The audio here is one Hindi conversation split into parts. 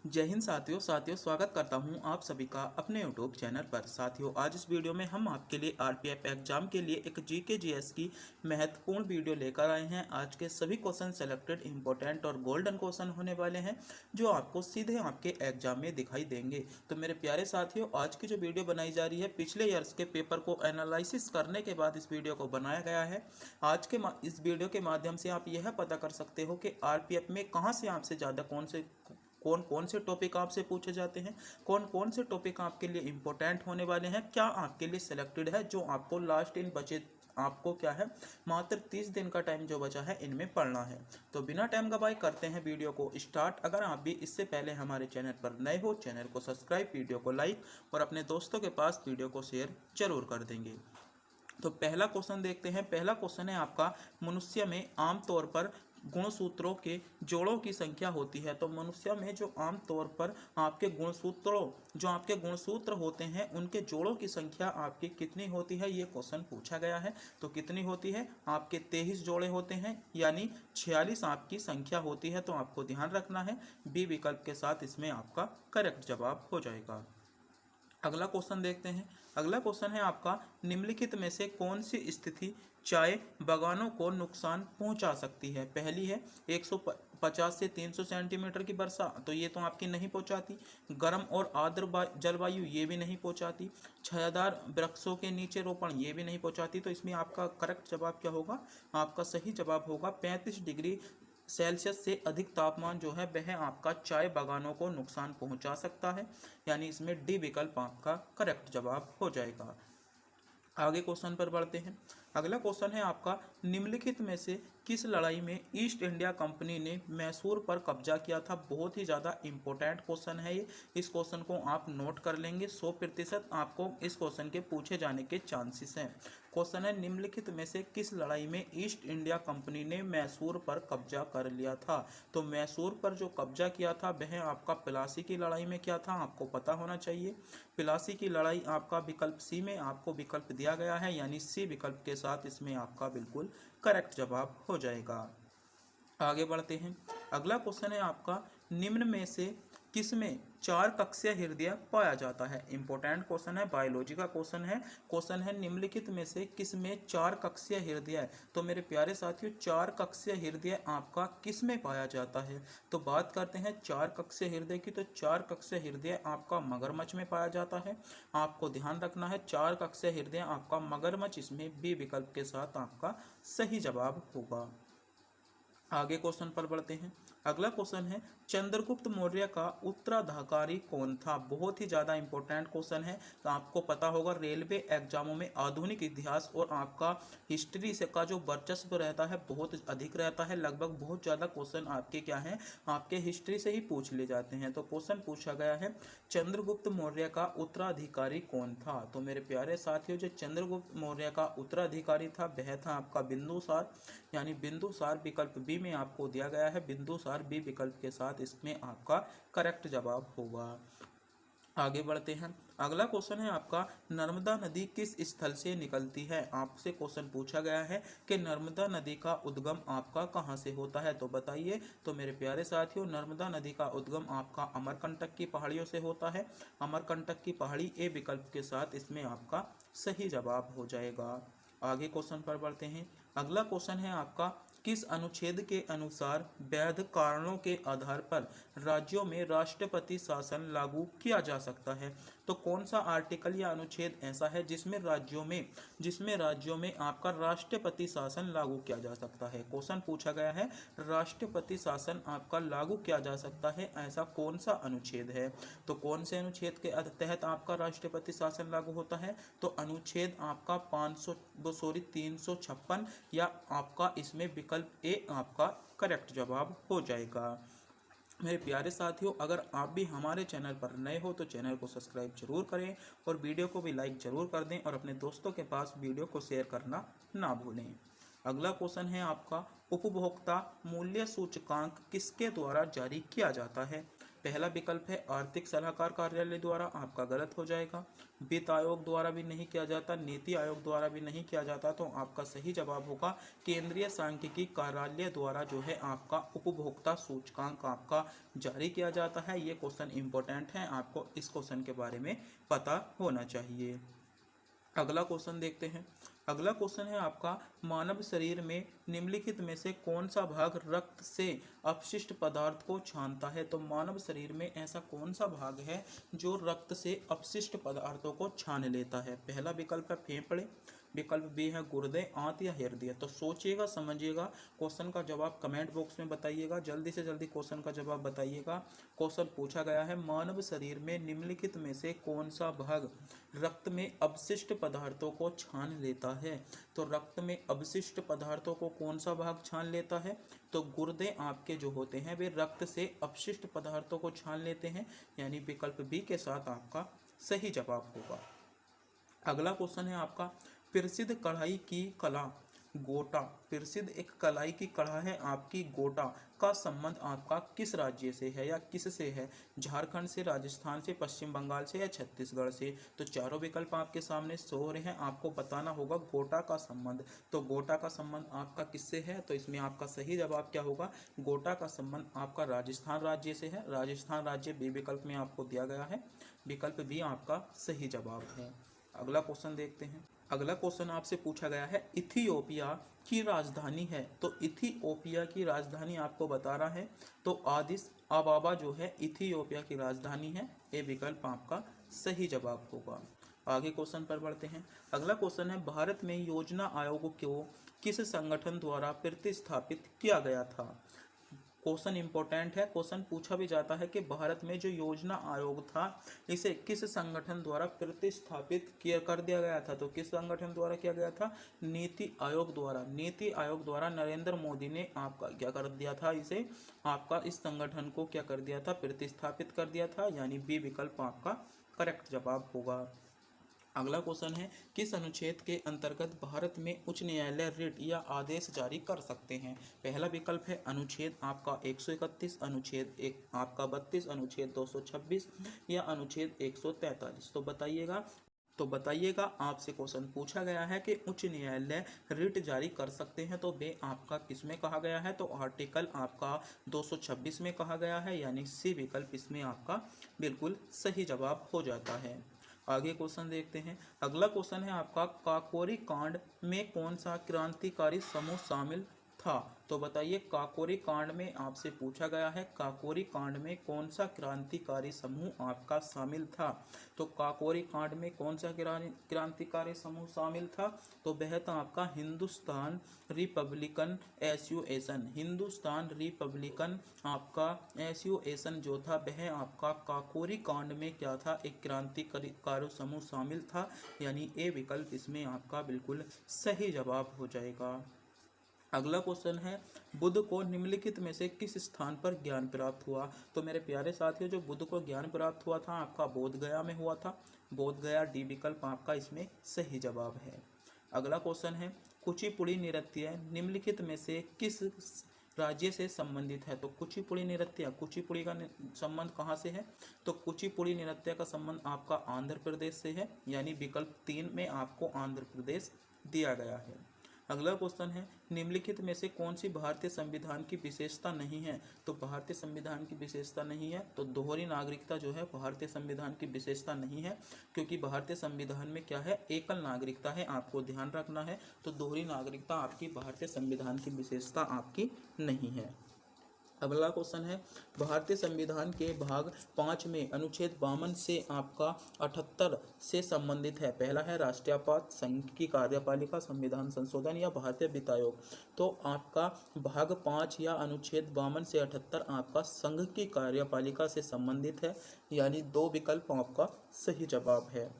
जय हिंद साथियों स्वागत करता हूं आप सभी का अपने यूट्यूब चैनल पर। साथियों, आज इस वीडियो में हम आपके लिए आरपीएफ एग्जाम के लिए एक जीके जीएस की महत्वपूर्ण वीडियो लेकर आए हैं। आज के सभी क्वेश्चन सेलेक्टेड इंपॉर्टेंट और गोल्डन क्वेश्चन होने वाले हैं जो आपको सीधे आपके एग्जाम में दिखाई देंगे। तो मेरे प्यारे साथियों, आज की जो वीडियो बनाई जा रही है पिछले ईयर्स के पेपर को एनालिसिस करने के बाद इस वीडियो को बनाया गया है। आज के इस वीडियो के माध्यम से आप यह पता कर सकते हो कि आरपीएफ में कहाँ से आपसे ज़्यादा कौन कौन से टॉपिक आपसे पूछे जाते हैं, कौन कौन से टॉपिक आपके लिए इंपॉर्टेंट होने वाले हैं, क्या आपके लिए सिलेक्टेड है, जो आपको लास्ट इन बचे आपको क्या है मात्र 30 दिन का टाइम जो बचा है इनमें पढ़ना है। तो बिना टाइम गवाए करते हैं वीडियो को स्टार्ट। अगर आप भी इससे पहले हमारे चैनल पर नए हो, चैनल को सब्सक्राइब, वीडियो को लाइक और अपने दोस्तों के पास वीडियो को शेयर जरूर कर देंगे। तो पहला क्वेश्चन देखते हैं। पहला क्वेश्चन है आपका, मनुष्य में आमतौर पर गुणसूत्रों के जोड़ों की संख्या होती है। तो मनुष्य में जो आमतौर पर आपके गुणसूत्र होते हैं उनके जोड़ों की संख्या आपकी कितनी होती है, ये क्वेश्चन पूछा गया है। तो कितनी होती है आपके 23 जोड़े होते हैं, यानी 46 आपकी संख्या होती है। तो आपको ध्यान रखना है, बी विकल्प के साथ इसमें आपका करेक्ट जवाब हो जाएगा। अगला क्वेश्चन देखते हैं। अगला क्वेश्चन है आपका, निम्नलिखित में से कौन सी स्थिति चाय बागानों को नुकसान पहुंचा सकती है। पहली है 150 से 300 सेंटीमीटर की वर्षा, तो ये तो आपकी नहीं पहुंचाती। गर्म और आर्द्र जलवायु, ये भी नहीं पहुंचाती। छायादार वृक्षों के नीचे रोपण, ये भी नहीं पहुंचाती। तो इसमें आपका करेक्ट जवाब क्या होगा, आपका सही जवाब होगा 35 डिग्री सेल्सियस से अधिक तापमान जो है वह आपका चाय बागानों को नुकसान पहुंचा सकता है, यानी इसमें डी विकल्प आपका करेक्ट जवाब हो जाएगा। आगे क्वेश्चन पर बढ़ते हैं। अगला क्वेश्चन है आपका, निम्नलिखित में से किस लड़ाई में ईस्ट इंडिया कंपनी ने मैसूर पर कब्जा किया था। बहुत ही ज़्यादा इंपॉर्टेंट क्वेश्चन है ये, इस क्वेश्चन को आप नोट कर लेंगे। 100% आपको इस क्वेश्चन के पूछे जाने के चांसेस हैं। क्वेश्चन है, निम्नलिखित में से किस लड़ाई में ईस्ट इंडिया कंपनी ने मैसूर पर कब्जा कर लिया था। तो मैसूर पर जो कब्जा किया था वह आपका प्लासी की लड़ाई में किया था, आपको पता होना चाहिए। प्लासी की लड़ाई आपका विकल्प सी में आपको विकल्प दिया गया है, यानी सी विकल्प के साथ इसमें आपका बिल्कुल करेक्ट जवाब हो जाएगा। आगे बढ़ते हैं। अगला क्वेश्चन है आपका, निम्न में से किसमें 4 कक्षीय हृदय पाया जाता है। इंपॉर्टेंट क्वेश्चन है, बायोलॉजी का क्वेश्चन है। क्वेश्चन है, निम्नलिखित में से किसमें 4 कक्षीय हृदय है। तो मेरे प्यारे साथियों, 4 कक्षीय हृदय आपका किसमें पाया जाता है। तो बात करते हैं 4 कक्षीय हृदय की। तो 4 कक्षीय हृदय आपका मगरमच्छ में पाया जाता है। आपको ध्यान रखना है, 4 कक्षीय हृदय आपका मगरमच्छ, इसमें बी विकल्प के साथ आपका सही जवाब होगा। आगे क्वेश्चन पर बढ़ते हैं। अगला क्वेश्चन है, चंद्रगुप्त मौर्य का उत्तराधिकारी कौन था। बहुत ही ज़्यादा इंपॉर्टेंट क्वेश्चन है। तो आपको पता होगा, रेलवे एग्जामों में आधुनिक इतिहास और आपका हिस्ट्री से का जो वर्चस्व रहता है बहुत अधिक रहता है। लगभग बहुत ज़्यादा क्वेश्चन आपके क्या हैं, आपके हिस्ट्री से ही पूछ ले जाते हैं। तो क्वेश्चन पूछा गया है, चंद्रगुप्त मौर्य का उत्तराधिकारी कौन था। तो मेरे प्यारे साथियों, जो चंद्रगुप्त मौर्य का उत्तराधिकारी था वह था आपका बिंदुसार, यानी बिंदुसार विकल्प बी में आपको दिया गया है। बिंदुसार बी विकल्प के साथ इसमें आपका करेक्ट जवाब होगा। आगे बढ़ते हैं। अगला क्वेश्चन है आपका, नर्मदा नदी किस स्थल से निकलती है। आपसे क्वेश्चन पूछा गया है कि नर्मदा नदी का उद्गम आपका कहां से होता है, तो बताइए। तो मेरे प्यारे साथियों, नर्मदा नदी का उद्गम आपका अमरकंटक की पहाड़ियों से होता है। अमरकंटक की पहाड़ी ए विकल्प के साथ इसमें आपका सही जवाब हो जाएगा। आगे क्वेश्चन पर बढ़ते हैं। अगला क्वेश्चन है आपका, किस अनुच्छेद के अनुसार वैध कारणों के आधार पर राज्यों में राष्ट्रपति शासन लागू किया जा सकता है। तो कौन सा आर्टिकल या अनुच्छेद ऐसा है जिसमें राज्यों में आपका राष्ट्रपति शासन लागू किया जा सकता है। क्वेश्चन पूछा गया है, राष्ट्रपति शासन आपका लागू किया जा सकता है, ऐसा कौन सा अनुच्छेद है। तो कौन से अनुच्छेद के तहत आपका राष्ट्रपति शासन लागू होता है। तो अनुच्छेद आपका 356 या आपका इसमें विकल्प ए आपका करेक्ट जवाब हो जाएगा। मेरे प्यारे साथियों, अगर आप भी हमारे चैनल पर नए हो तो चैनल को सब्सक्राइब जरूर करें और वीडियो को भी लाइक जरूर कर दें और अपने दोस्तों के पास वीडियो को शेयर करना ना भूलें। अगला क्वेश्चन है आपका, उपभोक्ता मूल्य सूचकांक किसके द्वारा जारी किया जाता है। पहला विकल्प है आर्थिक सलाहकार कार्यालय द्वारा, आपका गलत हो जाएगा। वित्त आयोग द्वारा भी नहीं किया जाता, नीति आयोग द्वारा भी नहीं किया जाता, तो आपका सही जवाब होगा केंद्रीय सांख्यिकी कार्यालय द्वारा जो है आपका उपभोक्ता सूचकांक आपका जारी किया जाता है। ये क्वेश्चन इंपॉर्टेंट है, आपको इस क्वेश्चन के बारे में पता होना चाहिए। अगला क्वेश्चन देखते हैं। अगला क्वेश्चन है आपका मानव शरीर में निम्नलिखित में से कौन सा भाग रक्त से अपशिष्ट पदार्थ को छानता है। तो मानव शरीर में ऐसा कौन सा भाग है जो रक्त से अपशिष्ट पदार्थों को छान लेता है। पहला विकल्प है फेफड़े, विकल्प बी है गुर्दे, आंत या हृदय। तो सोचिएगा, समझिएगा, क्वेश्चन का जवाब कमेंट बॉक्स में बताइएगा। जल्दी से जल्दी क्वेश्चन का जवाब बताइएगा। क्वेश्चन पूछा गया है मानव शरीर में निम्नलिखित में से कौन सा भाग रक्त में अपशिष्ट पदार्थों को छान लेता है। तो रक्त में अपशिष्ट पदार्थों को कौन सा भाग छान लेता है। तो गुर्दे आपके जो होते हैं वे रक्त से अपशिष्ट पदार्थों को छान लेते हैं, यानी विकल्प बी के साथ आपका सही जवाब होगा। अगला क्वेश्चन है आपका प्रसिद्ध कढ़ाई की कला गोटा, प्रसिद्ध एक कढ़ाई की कला है आपकी गोटा का संबंध आपका किस राज्य से है या किससे है। झारखंड से, राजस्थान से, पश्चिम बंगाल से या छत्तीसगढ़ से। तो चारों विकल्प आपके सामने शो हो रहे हैं, आपको बताना होगा गोटा का संबंध। तो गोटा का संबंध आपका किससे है। तो इसमें आपका सही जवाब क्या होगा, गोटा का संबंध आपका राजस्थान राज्य से है। राजस्थान राज्य बी विकल्प में आपको दिया गया है, विकल्प बी आपका सही जवाब है। अगला क्वेश्चन देखते हैं। अगला क्वेश्चन आपसे पूछा गया है इथियोपिया की राजधानी है। तो इथियोपिया की राजधानी आपको बता रहा है, तो आदिस अबाबा जो है इथियोपिया की राजधानी है। ये विकल्प आपका सही जवाब होगा। आगे क्वेश्चन पर बढ़ते हैं। अगला क्वेश्चन है भारत में योजना आयोग को किस संगठन द्वारा प्रतिस्थापित किया गया था। क्वेश्चन इंपॉर्टेंट है, क्वेश्चन पूछा भी जाता है कि भारत में जो योजना आयोग था इसे किस संगठन द्वारा प्रतिस्थापित कर दिया गया था। तो किस संगठन द्वारा किया गया था, नीति आयोग द्वारा। नीति आयोग द्वारा नरेंद्र मोदी ने आपका क्या कर दिया था, इसे आपका इस संगठन को क्या कर दिया था, प्रतिस्थापित कर दिया था, यानी बी विकल्प आपका करेक्ट जवाब होगा। अगला क्वेश्चन है किस अनुच्छेद के अंतर्गत भारत में उच्च न्यायालय रिट या आदेश जारी कर सकते हैं। पहला विकल्प है अनुच्छेद आपका 131, अनुच्छेद एक आपका 32, अनुच्छेद 226 या अनुच्छेद 143। तो बताइएगा आपसे क्वेश्चन पूछा गया है कि उच्च न्यायालय रिट जारी कर सकते हैं, तो वे आपका किसमें कहा गया है। तो आर्टिकल आपका 226 में कहा गया है, यानी सी विकल्प इसमें आपका बिल्कुल सही जवाब हो जाता है। आगे क्वेश्चन देखते हैं। अगला क्वेश्चन है आपका काकोरी कांड में कौन सा क्रांतिकारी समूह शामिल था। तो बताइए काकोरी कांड में आपसे पूछा गया है काकोरी कांड में कौन सा क्रांतिकारी समूह आपका शामिल था। तो काकोरी कांड में कौन सा क्रांतिकारी समूह शामिल था। तो वह था आपका Hindustan Republican association. Hindustan Republican आपका एसोसिएशन जो था वह आपका काकोरी कांड में क्या था, एक क्रांतिकारी समूह शामिल था, यानी ए विकल्प इसमें आपका बिल्कुल सही जवाब हो जाएगा। अगला क्वेश्चन है बुद्ध को निम्नलिखित में से किस स्थान पर ज्ञान प्राप्त हुआ। तो मेरे प्यारे साथियों, जो बुद्ध को ज्ञान प्राप्त हुआ था आपका बोध गया में हुआ था। बोध गया डी विकल्प आपका इसमें सही जवाब है। अगला क्वेश्चन है कुचिपुड़ी नृत्य निम्नलिखित में से किस राज्य से संबंधित है। तो कुचिपुड़ी नृत्य, कुचिपुड़ी का संबंध कहाँ से है। तो कुचिपुड़ी नृत्य का संबंध आपका आंध्र प्रदेश से है, यानी विकल्प 3 में आपको आंध्र प्रदेश दिया गया है। अगला क्वेश्चन है निम्नलिखित में से कौन सी भारतीय संविधान की विशेषता नहीं है। तो भारतीय संविधान की विशेषता नहीं है, तो दोहरी नागरिकता जो है भारतीय संविधान की विशेषता नहीं है, क्योंकि भारतीय संविधान में क्या है, एकल नागरिकता है, आपको ध्यान रखना है। तो दोहरी नागरिकता आपकी भारतीय संविधान की विशेषता आपकी नहीं है। अगला क्वेश्चन है भारतीय संविधान के भाग 5 में अनुच्छेद 52 से आपका 78 से संबंधित है। पहला है राष्ट्रपति, संघ की कार्यपालिका, संविधान संशोधन या भारतीय वित्त आयोग। तो आपका भाग 5 या अनुच्छेद 52 से 78 आपका संघ की कार्यपालिका से संबंधित है, यानी 2 विकल्प आपका सही जवाब है।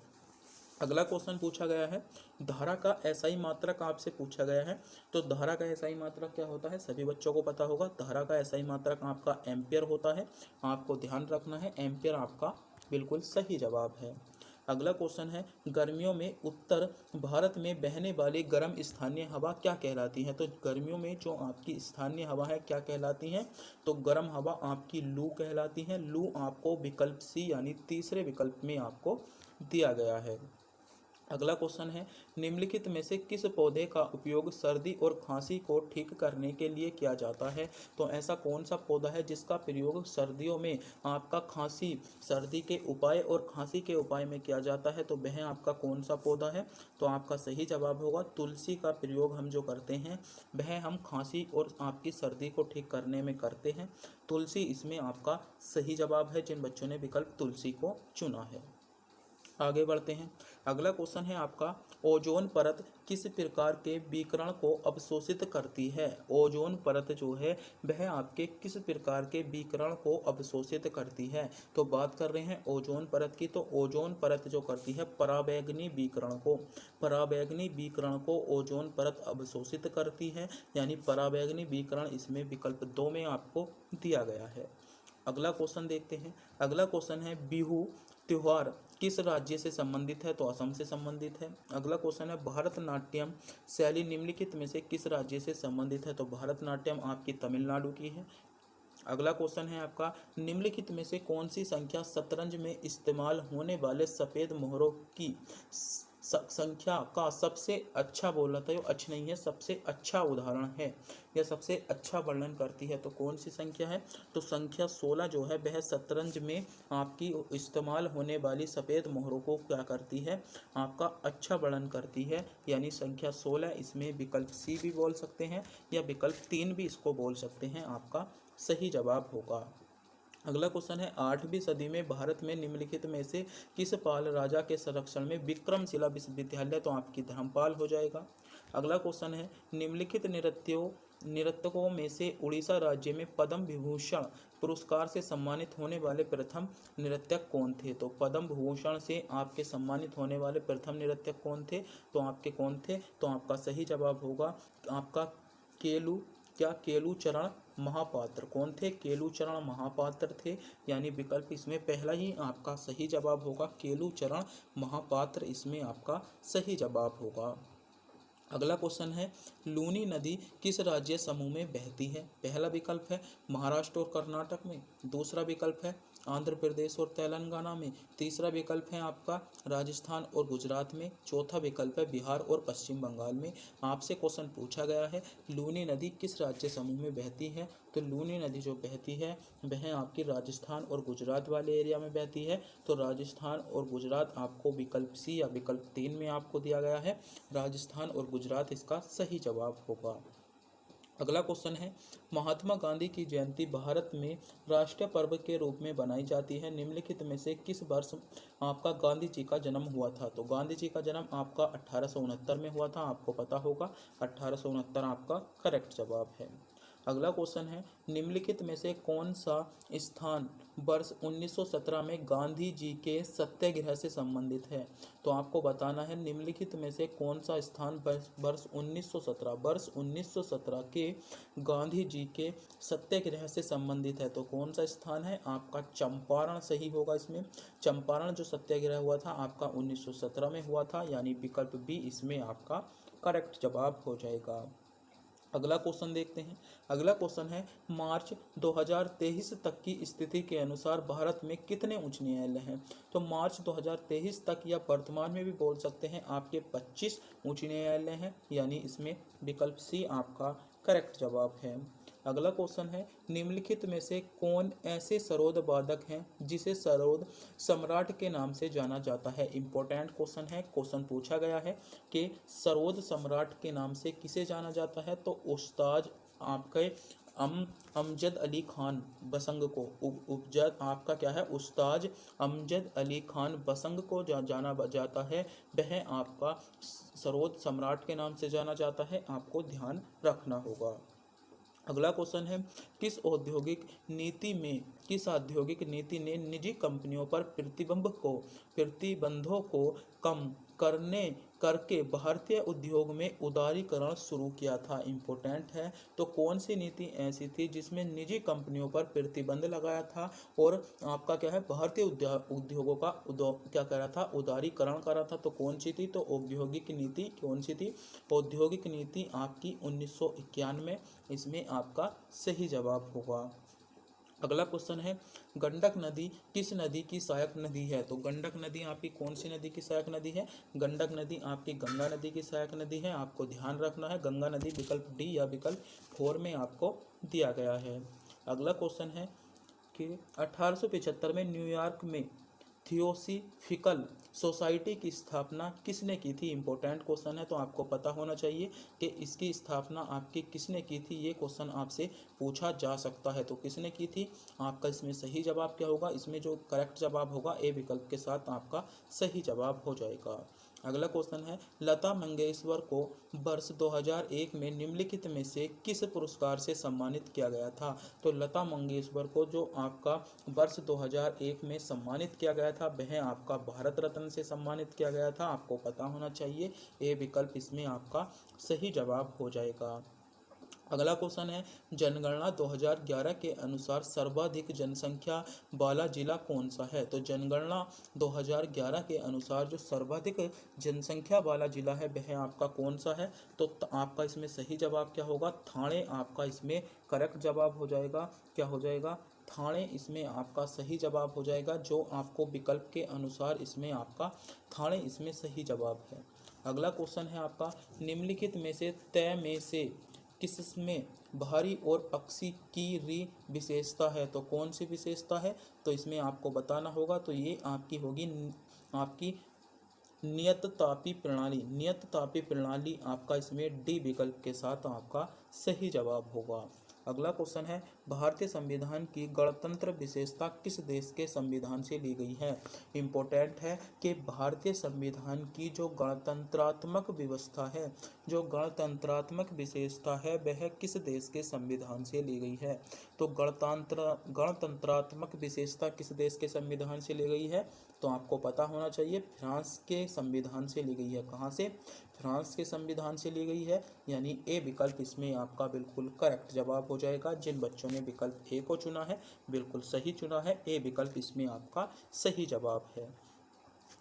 अगला क्वेश्चन पूछा गया है धारा का एसआई मात्रक आपसे पूछा गया है। तो धारा का एसआई मात्रक क्या होता है, सभी बच्चों को पता होगा। धारा का एसआई मात्रक आपका एम्पियर होता है, आपको ध्यान रखना है, एम्पियर आपका बिल्कुल सही जवाब है। अगला क्वेश्चन है, गर्मियों में उत्तर भारत में बहने वाली गर्म स्थानीय हवा क्या कहलाती है? तो गर्मियों में जो आपकी स्थानीय हवा है क्या कहलाती है? तो गर्म हवा आपकी लू कहलाती है। लू आपको विकल्प सी यानी तीसरे विकल्प में आपको दिया गया है। अगला क्वेश्चन है, निम्नलिखित में से किस पौधे का उपयोग सर्दी और खांसी को ठीक करने के लिए किया जाता है? तो ऐसा कौन सा पौधा है जिसका प्रयोग सर्दियों में आपका खांसी सर्दी के उपाय और खांसी के उपाय में किया जाता है? तो वह आपका कौन सा पौधा है? तो आपका सही जवाब होगा तुलसी का प्रयोग हम जो करते हैं वह हम खांसी और आपकी सर्दी को ठीक करने में करते हैं। तुलसी इसमें आपका सही जवाब है जिन बच्चों ने विकल्प तुलसी को चुना है। आगे बढ़ते हैं। अगला क्वेश्चन है आपका, ओजोन परत किस प्रकार के विकिरण को अवशोषित करती है? ओजोन परत जो है वह आपके किस प्रकार के विकिरण को अवशोषित करती है? तो बात कर रहे हैं ओजोन परत की। तो ओजोन परत जो करती है पराबैंगनी विकिरण को ओजोन परत अवशोषित करती है, यानी पराबैंगनी विकिरण इसमें विकल्प 2 में आपको दिया गया है। अगला क्वेश्चन देखते हैं। अगला क्वेश्चन है, बिहू त्योहार किस राज्य से संबंधित है? तो असम से संबंधित है। अगला क्वेश्चन है, भरतनाट्यम शैली निम्नलिखित में से किस राज्य से संबंधित है? तो भरतनाट्यम आपकी तमिलनाडु की है। अगला क्वेश्चन है आपका, निम्नलिखित में से कौन सी संख्या शतरंज में इस्तेमाल होने वाले सफ़ेद मोहरों की संख्या का सबसे अच्छा बोला था, अच्छी नहीं है, सबसे अच्छा उदाहरण है या सबसे अच्छा वर्णन करती है? तो कौन सी संख्या है? तो संख्या 16 जो है वह शतरंज में आपकी इस्तेमाल होने वाली सफ़ेद मोहरों को क्या करती है? आपका अच्छा वर्णन करती है, यानी संख्या 16। इसमें विकल्प सी भी बोल सकते हैं या विकल्प 3 भी इसको बोल सकते हैं, आपका सही जवाब होगा। अगला क्वेश्चन है, 8वीं सदी में भारत में निम्नलिखित में से किस पाल राजा के संरक्षण में विक्रमशिला विश्वविद्यालय? तो आपकी धर्मपाल हो जाएगा। अगला क्वेश्चन है, निम्नलिखित नर्तकों में से उड़ीसा राज्य में पद्म विभूषण पुरस्कार से सम्मानित होने वाले प्रथम नर्तक कौन थे? तो पद्म भूषण से आपके सम्मानित होने वाले प्रथम नर्तक कौन थे? तो आपके कौन थे? तो आपका सही जवाब होगा आपका केलूचरण महापात्र। कौन थे? केलूचरण महापात्र थे, यानी विकल्प इसमें पहला ही आपका सही जवाब होगा, केलूचरण महापात्र इसमें आपका सही जवाब होगा। अगला क्वेश्चन है, लूनी नदी किस राज्य समूह में बहती है? पहला विकल्प है महाराष्ट्र और कर्नाटक में, दूसरा विकल्प है आंध्र प्रदेश और तेलंगाना में, तीसरा विकल्प है आपका राजस्थान और गुजरात में, चौथा विकल्प है बिहार और पश्चिम बंगाल में। आपसे क्वेश्चन पूछा गया है लूनी नदी किस राज्य समूह में बहती है? तो लूनी नदी जो बहती है वह आपकी राजस्थान और गुजरात वाले एरिया में बहती है। तो राजस्थान और गुजरात आपको विकल्प सी या विकल्प 3 में आपको दिया गया है, राजस्थान और गुजरात इसका सही जवाब होगा। अगला क्वेश्चन है, महात्मा गांधी की जयंती भारत में राष्ट्रीय पर्व के रूप में बनाई जाती है, निम्नलिखित में से किस वर्ष आपका गांधी जी का जन्म हुआ था? तो गांधी जी का जन्म आपका 1869 में हुआ था, आपको पता होगा 1869 आपका करेक्ट जवाब है। अगला क्वेश्चन है, निम्नलिखित में से कौन सा स्थान वर्ष 1917 में गांधी जी के सत्याग्रह से संबंधित है? तो आपको बताना है निम्नलिखित में से कौन सा स्थान वर्ष 1917 के गांधी जी के सत्याग्रह से संबंधित है? तो कौन सा स्थान है? आपका चंपारण सही होगा। इसमें चंपारण जो सत्याग्रह हुआ था आपका 1917 में हुआ था, यानी विकल्प बी इसमें आपका करेक्ट जवाब हो जाएगा। अगला क्वेश्चन देखते हैं। अगला क्वेश्चन है, मार्च 2023 तक की स्थिति के अनुसार भारत में कितने उच्च न्यायालय हैं? तो मार्च 2023 तक या वर्तमान में भी बोल सकते हैं आपके 25 उच्च न्यायालय हैं, यानी इसमें विकल्प सी आपका करेक्ट जवाब है। अगला क्वेश्चन है, निम्नलिखित में से कौन ऐसे सरोद वादक हैं जिसे सरोद सम्राट के नाम से जाना जाता है? इंपॉर्टेंट क्वेश्चन है, क्वेश्चन पूछा गया है कि सरोद सम्राट के नाम से किसे जाना जाता है? तो उस्ताद आपके अमजद अली खान बसंग को उपजद आपका क्या है? उस्ताद अमजद अली खान बसंग को जाना जाता है, वह आपका सरोद सम्राट के नाम से जाना जाता है, आपको ध्यान रखना होगा। अगला क्वेश्चन है, किस औद्योगिक नीति ने निजी कंपनियों पर प्रतिबंधों को कम करके भारतीय उद्योग में उदारीकरण शुरू किया था। इम्पोर्टेंट है। तो कौन सी नीति ऐसी थी जिसमें निजी कंपनियों पर प्रतिबंध लगाया था और आपका क्या है भारतीय उद्योगों का क्या कर रहा था, उदारीकरण कर रहा था। तो कौन सी थी, तो औद्योगिक नीति कौन सी थी, औद्योगिक नीति आपकी 1991। इसमें आपका सही जवाब होगा। अगला क्वेश्चन है, गंडक नदी किस नदी की सहायक नदी है। तो गंडक नदी आपकी कौन सी नदी की सहायक नदी है, गंडक नदी आपकी गंगा नदी की सहायक नदी है। आपको ध्यान रखना है, गंगा नदी विकल्प डी या विकल्प 4 में आपको दिया गया है। अगला क्वेश्चन है कि 1875 में न्यूयॉर्क में थियोसॉफिकल सोसाइटी की स्थापना किसने की थी। इंपॉर्टेंट क्वेश्चन है, तो आपको पता होना चाहिए कि इसकी स्थापना आपकी किसने की थी। ये क्वेश्चन आपसे पूछा जा सकता है। तो किसने की थी, आपका इसमें सही जवाब क्या होगा, इसमें जो करेक्ट जवाब होगा ए विकल्प के साथ आपका सही जवाब हो जाएगा। अगला क्वेश्चन है, लता मंगेशकर को वर्ष 2001 में निम्नलिखित में से किस पुरस्कार से सम्मानित किया गया था। तो लता मंगेशकर को जो आपका वर्ष 2001 में सम्मानित किया गया था वह आपका भारत रत्न से सम्मानित किया गया था। आपको पता होना चाहिए, ए विकल्प इसमें आपका सही जवाब हो जाएगा। अगला क्वेश्चन है, जनगणना 2011 के अनुसार सर्वाधिक जनसंख्या वाला जिला कौन सा है। तो जनगणना 2011 के अनुसार जो सर्वाधिक जनसंख्या वाला जिला है वह आपका कौन सा है। तो आपका इसमें सही जवाब क्या होगा, थाने आपका इसमें करेक्ट जवाब हो जाएगा। क्या हो जाएगा, थाने इसमें आपका सही जवाब हो जाएगा। जो आपको विकल्प के अनुसार इसमें आपका थाने इसमें सही जवाब है। अगला क्वेश्चन है आपका, निम्नलिखित में से तय में से किसमें भारी और पक्षी की री विशेषता है। तो कौन सी विशेषता है, तो इसमें आपको बताना होगा। तो ये आपकी होगी आपकी नियततापी प्रणाली। नियततापी प्रणाली आपका इसमें डी विकल्प के साथ आपका सही जवाब होगा। अगला क्वेश्चन है, भारतीय संविधान की गणतंत्र विशेषता किस देश के संविधान से ली गई है। इम्पोर्टेंट है कि भारतीय संविधान की जो गणतंत्रात्मक व्यवस्था है, जो गणतंत्रात्मक विशेषता है वह किस देश के संविधान से ली गई है। तो गणतंत्रात्मक विशेषता किस देश के संविधान से ली गई है, तो आपको पता होना चाहिए फ्रांस के संविधान से ली गई है। कहाँ से, फ्रांस के संविधान से ली गई है। यानी ए विकल्प इसमें आपका बिल्कुल करेक्ट जवाब हो जाएगा। जिन बच्चों ने विकल्प ए को चुना है बिल्कुल सही चुना है, ए विकल्प इसमें आपका सही जवाब है।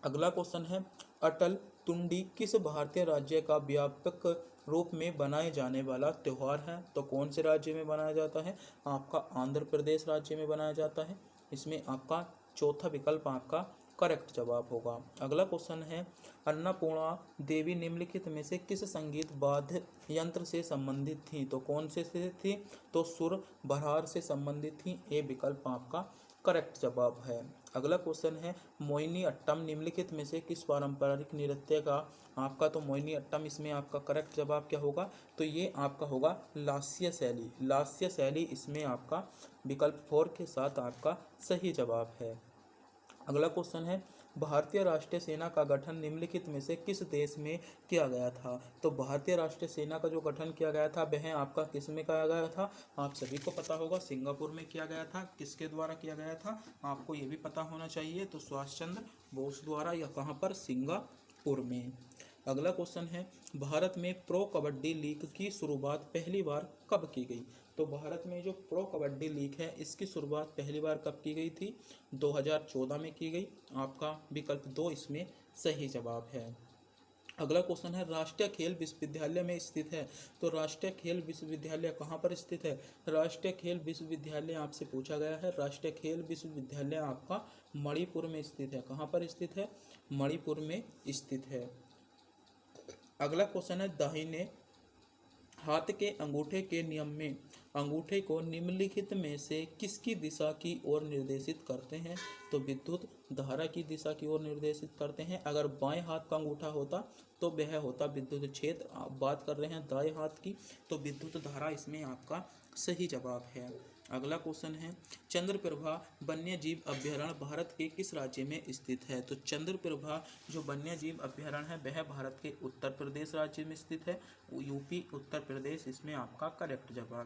अगला क्वेश्चन है, अटल तुंडी किस भारतीय राज्य का व्यापक रूप में बनाए जाने वाला त्यौहार है। तो कौन से राज्य में बनाया जाता है, आपका आंध्र प्रदेश राज्य में बनाया जाता है। इसमें आपका चौथा विकल्प आपका करेक्ट जवाब होगा। अगला क्वेश्चन है, अन्नपूर्णा देवी निम्नलिखित में से किस संगीत वाद्य यंत्र से संबंधित थी। तो कौन से थी, तो सुर बरहार से संबंधित थी। ए विकल्प आपका करेक्ट जवाब है। अगला क्वेश्चन है, मोहिनी अट्टम निम्नलिखित में से किस पारंपरिक नृत्य का आपका, तो मोहिनी अट्टम इसमें आपका करेक्ट जवाब क्या होगा, तो ये आपका होगा लास्य शैली। लास्य शैली इसमें आपका विकल्प 4 के साथ आपका सही जवाब है। अगला क्वेश्चन है, भारतीय राष्ट्रीय सेना का गठन निम्नलिखित में से किस देश में किया गया था। तो भारतीय राष्ट्रीय सेना का जो गठन किया गया था वह आपका किस में किया गया था, आप सभी को पता होगा सिंगापुर में किया गया था। किसके द्वारा किया गया था, आपको ये भी पता होना चाहिए। तो सुभाष चंद्र बोस द्वारा, या कहाँ पर, सिंगापुर में। अगला क्वेश्चन है, भारत में प्रो कबड्डी लीग की शुरुआत पहली बार कब की गई। तो भारत में जो प्रो कबड्डी लीग है इसकी शुरुआत पहली बार कब की गई थी, 2014 में की गई। आपका विकल्प 2 इसमें सही जवाब है। अगला क्वेश्चन है, राष्ट्रीय खेल विश्वविद्यालय में स्थित है। तो राष्ट्रीय खेल विश्वविद्यालय कहाँ पर स्थित है, राष्ट्रीय खेल विश्वविद्यालय आपसे पूछा गया है। राष्ट्रीय खेल विश्वविद्यालय आपका मणिपुर में स्थित है। कहाँ पर स्थित है, मणिपुर में स्थित है। अगला क्वेश्चन है, दाहिने हाथ के अंगूठे के नियम में अंगूठे को निम्नलिखित में से किसकी दिशा की ओर निर्देशित करते हैं। तो विद्युत धारा की दिशा की ओर निर्देशित करते हैं। अगर बाएं हाथ का अंगूठा होता तो वह होता विद्युत क्षेत्र। आप बात कर रहे हैं दाएं हाथ की, तो विद्युत धारा इसमें आपका सही जवाब है। अगला क्वेश्चन है, चंद्रप्रभा वन्य जीव अभ्यारण्य भारत के किस राज्य में स्थित है। तो चंद्रप्रभा जो वन्य जीव अभ्यारण्य है वह भारत के उत्तर प्रदेश राज्य में स्थित है। यूपी उत्तर प्रदेश इसमें आपका करेक्ट जवाब।